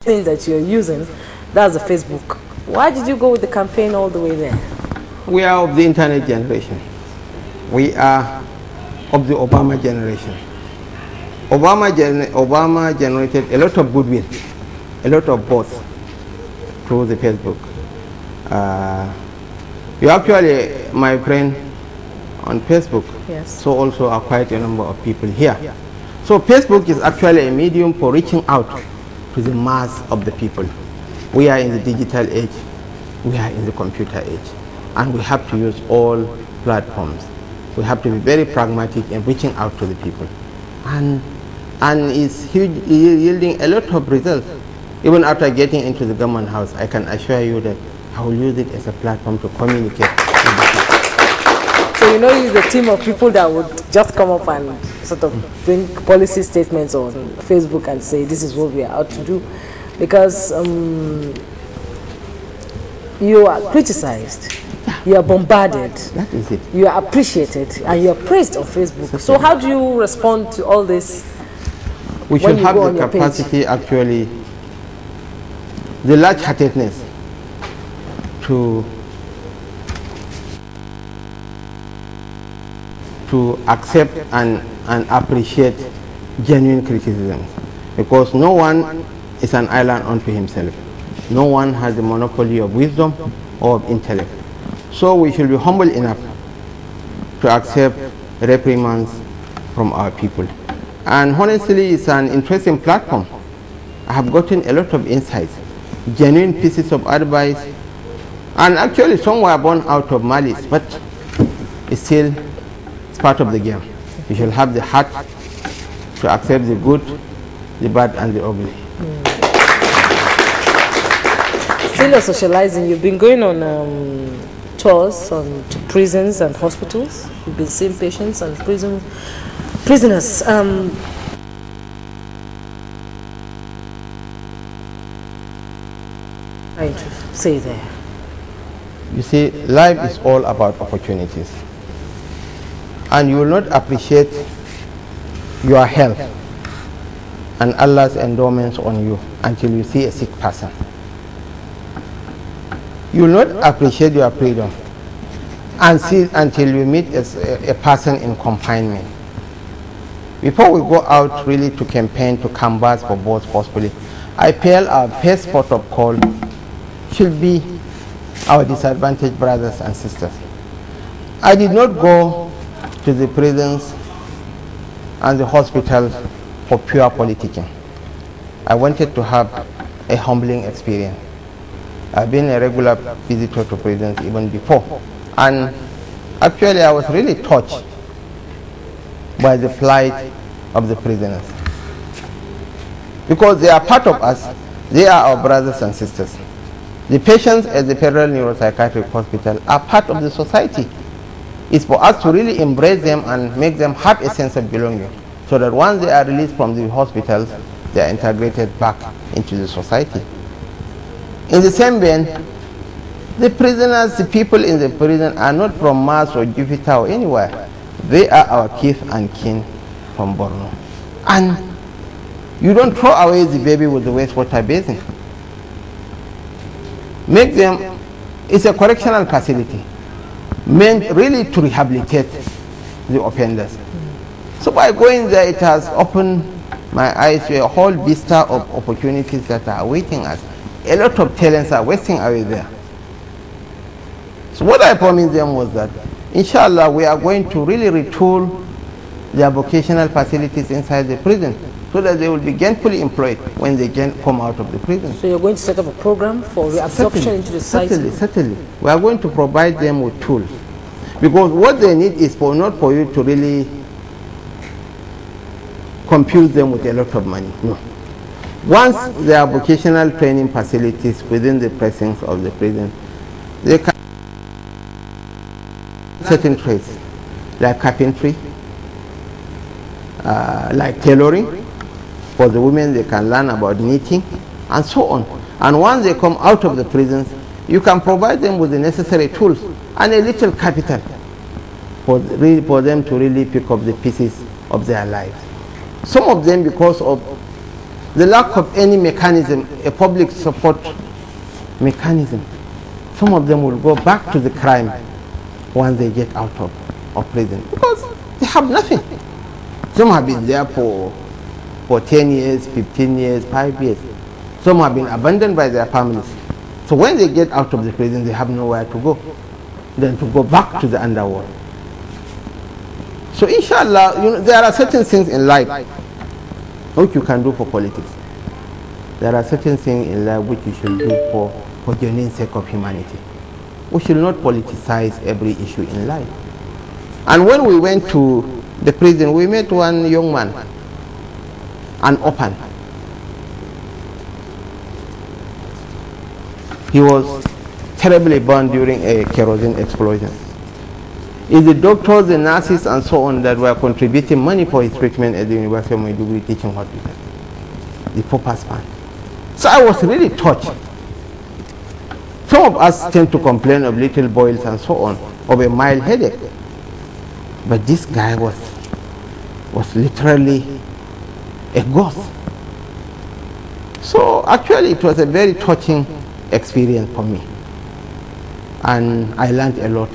thing that you're using, that's the Facebook. Why did you go with the campaign all the way there? We are of the internet generation. We are of the Obama generation. Obama generated a lot of goodwill, a lot of buzz through the Facebook. You actually, my friend, on Facebook, yes. So also are quite a number of people here. So Facebook is actually a medium for reaching out to the mass of the people. We are in the digital age, we are in the computer age, and we have to use all platforms. We have to be very pragmatic in reaching out to the people. And it's yielding a lot of results. Even after getting into the government house, I can assure you that I will use it as a platform to communicate with the people. So you know, use the team of people that would just come up and sort of bring policy statements on Facebook and say this is what we are out to do, because you are criticized, you are bombarded, that is it. You are appreciated, and you are praised on Facebook. So how do you respond to all this? We should have the capacity, actually, the large-heartedness to accept and appreciate genuine criticism, because no one is an island unto himself. No one has the monopoly of wisdom or of intellect. So we should be humble enough to accept reprimands from our people. And honestly, it's an interesting platform. I have gotten a lot of insights, genuine pieces of advice, and actually some were born out of malice, but it's still part of the game. You should have the heart to accept the good, the bad, and the ugly. Still you're socializing. You've been going on tours to prisons and hospitals. You've been seeing patients and prisoners. Trying to say there. You see, life is all about opportunities. And you will not appreciate your health and Allah's endowments on you until you see a sick person. You will not appreciate your freedom until you meet a person in confinement. Before we go out really to campaign to canvass for votes forcefully, I feel our first port of call should be our disadvantaged brothers and sisters. I did not go to the prisons and the hospitals for pure politicking. I wanted to have a humbling experience. I've been a regular visitor to prisons even before, and actually I was really touched by the plight of the prisoners, because they are part of us. They are our brothers and sisters. The patients at the Federal Neuropsychiatric Hospital are part of the society. It's for us to really embrace them and make them have a sense of belonging, so that once they are released from the hospitals, they are integrated back into the society. In the same vein, the prisoners, the people in the prison are not from Mars or Jupiter or anywhere. They are our kith and kin from Borno. And you don't throw away the baby with the wastewater basin. Make them, it's a correctional facility meant really to rehabilitate the offenders. So by going there, it has opened my eyes to a whole vista of opportunities that are awaiting us. A lot of talents are wasting away there. So what I promised them was that, inshallah, we are going to really retool their vocational facilities inside the prison, so that they will be gainfully employed when they come out of the prison. So you're going to set up a program for reabsorption into the society? Certainly. We are going to provide them with tools. Because what they need is not for you to really confuse them with a lot of money. No. Once there are vocational training facilities within the precincts of the prison, they can certain trades like carpentry, like tailoring. For the women, they can learn about knitting and so on. And once they come out of the prisons, you can provide them with the necessary tools and a little capital for them to really pick up the pieces of their lives. Some of them, because of the lack of any mechanism, a public support mechanism. Some of them will go back to the crime once they get out of prison because they have nothing. Some have been there for 10 years, 15 years, 5 years. Some have been abandoned by their families. So when they get out of the prison, they have nowhere to go, then to go back to the underworld. So inshallah, there are certain things in life which you can do for politics. There are certain things in life which you should do for genuine sake of humanity. We should not politicize every issue in life. And when we went to the prison, we met one young man, an orphan. He was terribly burned during a kerosene explosion. It's the doctors, the nurses, and so on that were contributing money for his treatment at the University of Maiduguri Teaching Hospital, the Popas Fund. So I was really touched. Some of us tend to complain of little boils and so on, of a mild headache. But this guy was literally a ghost. So actually it was a very touching experience for me. And I learned a lot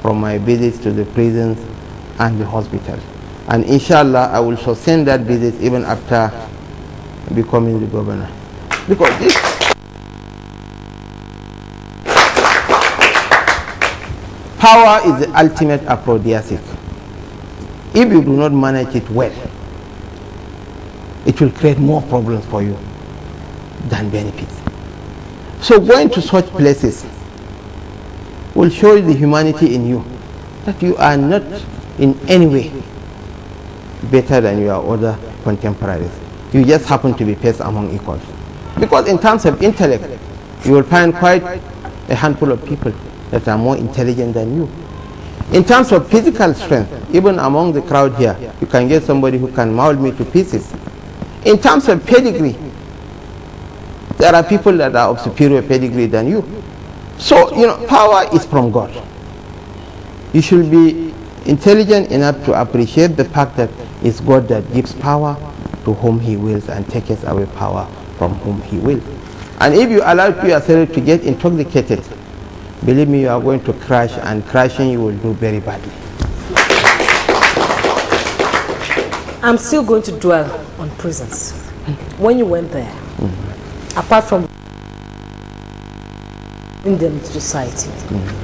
from my visits to the prisons and the hospital. And inshallah, I will sustain that visit even after becoming the governor. Because this power is the ultimate aphrodisiac. If you do not manage it well, it will create more problems for you than benefits. So going to such places will show you the humanity in you, that you are not in any way better than your other contemporaries. You just happen to be placed among equals. Because in terms of intellect, you will find quite a handful of people that are more intelligent than you. In terms of physical strength, even among the crowd here, you can get somebody who can maul me to pieces. In terms of pedigree, there are people that are of superior pedigree than you. So, power is from God. You should be intelligent enough to appreciate the fact that it's God that gives power to whom He wills and takes away power from whom He wills. And if you allow yourself to get intoxicated, believe me, you are going to crash, and crashing you will do very badly. I'm still going to dwell on prisons. When you went there, apart from in them to society,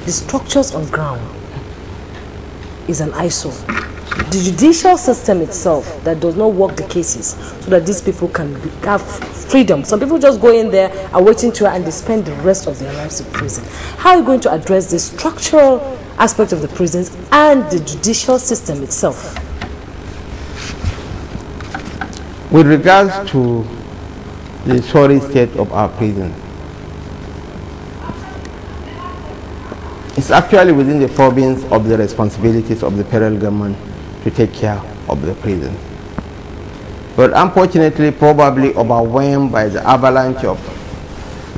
the structures on ground is an eyesore. The judicial system itself that does not work the cases so that these people can have freedom. Some people just go in there, are waiting to, and they spend the rest of their lives in prison. How are you going to address the structural aspect of the prisons and the judicial system itself? With regards to the sorry state of our prison, it's actually within the province of the responsibilities of the federal government to take care of the prison. But unfortunately, probably overwhelmed by the avalanche of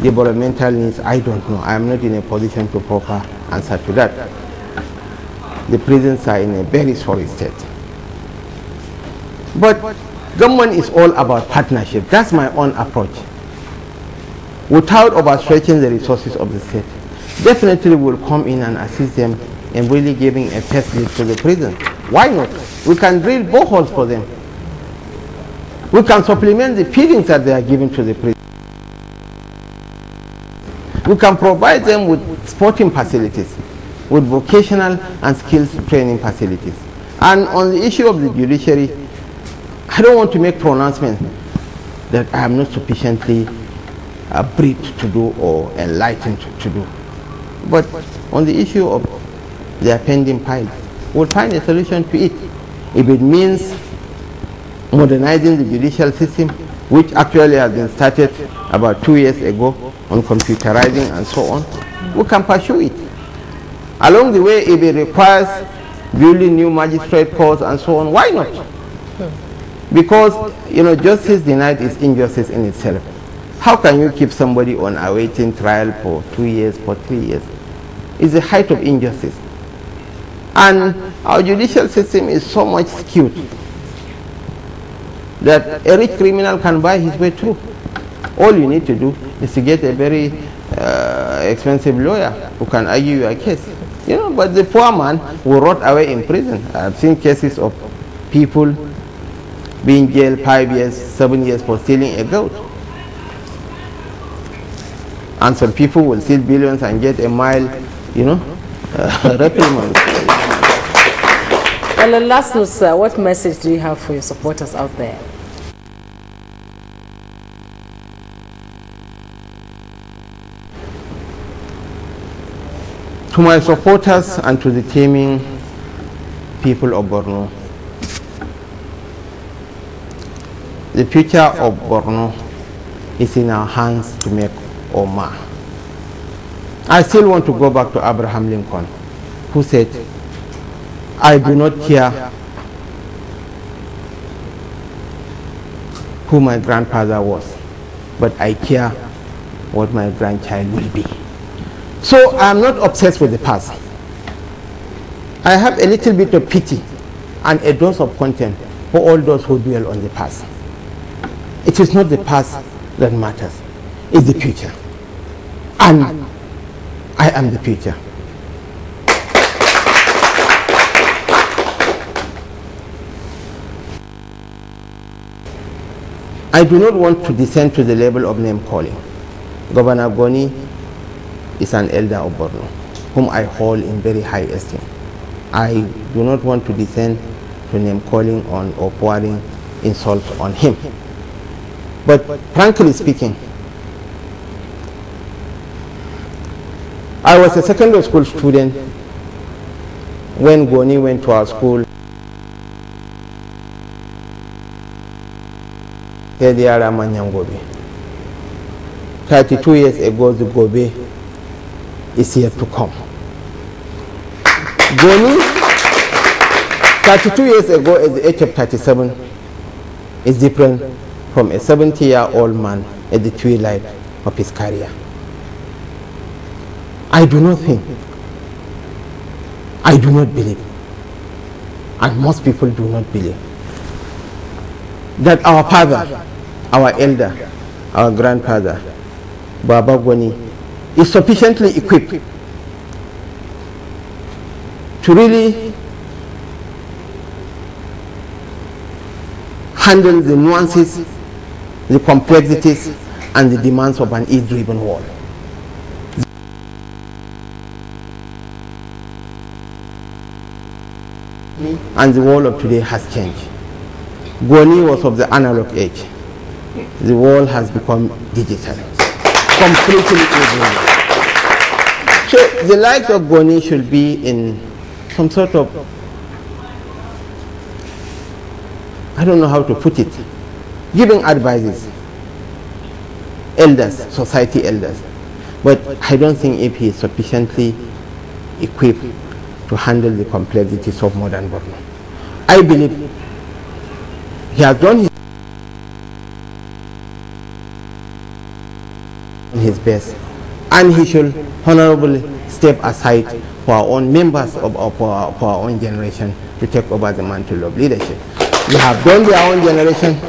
developmental needs, I don't know. I am not in a position to proper answer to that. The prisons are in a very sorry state. But government is all about partnership. That's my own approach. Without overstretching the resources of the state, definitely will come in and assist them in really giving a facelift to the prison. Why not? We can drill boreholes for them. We can supplement the feedings that they are given to the prison. We can provide them with sporting facilities, with vocational and skills training facilities. And on the issue of the judiciary, I don't want to make pronouncements that I am not sufficiently briefed to do or enlightened to do. But on the issue of their pending files, we'll find a solution to it. If it means modernizing the judicial system, which actually has been started about 2 years ago on computerizing and so on, we can pursue it. Along the way, if it requires building new magistrate courts and so on, why not? Because, justice denied is injustice in itself. How can you keep somebody on awaiting trial for 2 years, for 3 years? It's the height of injustice. And our judicial system is so much skewed that a rich criminal can buy his way through. All you need to do is to get a very expensive lawyer who can argue your case. You know, but the poor man will rot away in prison. I've seen cases of people being jailed 5 years, 7 years for stealing a goat. And some people will steal billions and get a mild, you know, reprimand. Well, last note, sir, what message do you have for your supporters out there? To my supporters and to the teeming people of Borno, the future of Borno is in our hands to make or mar. I still want to go back to Abraham Lincoln, who said, I do not care who my grandfather was, but I care what my grandchild will be. So I am not obsessed with the past. I have a little bit of pity and a dose of contempt for all those who dwell on the past. It is not the past that matters, it's the future. And I am the future. I do not want to descend to the level of name calling. Governor Goni is an elder of Borno, whom I hold in very high esteem. I do not want to descend to name calling on or pouring insults on him. But frankly speaking, I was a secondary school student when Goni went to our school. 32 years ago, the Gobe is yet to come. Goni, 32 years ago at the age of 37, is different from a 70-year-old man at the twilight of his career. I do not think, I do not believe, and most people do not believe, that our father, our elder, our grandfather, Baba Goni, is sufficiently equipped to really handle the nuances, the complexities, and the demands of an E-driven world. And the world of today has changed. Goni was of the analog age. The world has become digital, completely digital. So the likes of Goni should be in some sort of, I don't know how to put it, giving advices, elders, society elders. But I don't think if he is sufficiently equipped to handle the complexities of modern Borno. I believe he has done his best, and he should honorably step aside for our own members of for our own generation to take over the mantle of leadership. They have done their own generation,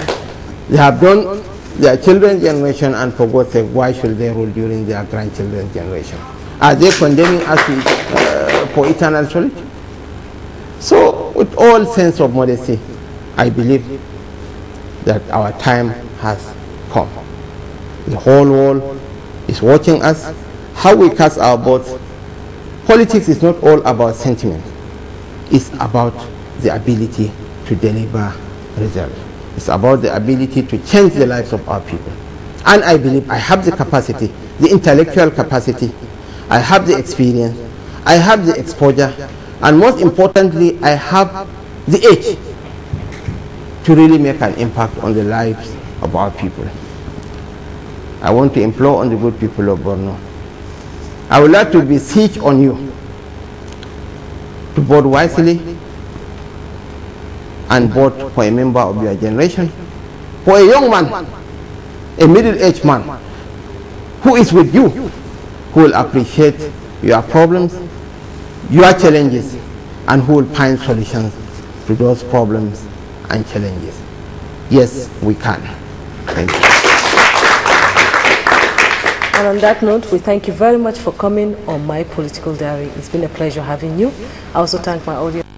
they have done their children's generation, and for God's sake, why should they rule during their grandchildren's generation? Are they condemning us for eternal solitude? So, with all sense of modesty, I believe that our time has come. The whole world is watching us, how we cast our votes. Politics is not all about sentiment. It's about the ability to deliver results. It's about the ability to change the lives of our people. And I believe I have the capacity, the intellectual capacity, I have the experience, I have the exposure, and most importantly, I have the age to really make an impact on the lives of our people. I want to implore on the good people of Borno. I would like to beseech on you to vote wisely and vote for a member of your generation, for a young man, a middle-aged man who is with you, who will appreciate your problems, your challenges, and who will find solutions to those problems and challenges. Yes, we can. Thank you. And on that note, we thank you very much for coming on My Political Diary. It's been a pleasure having you. I also thank my audience.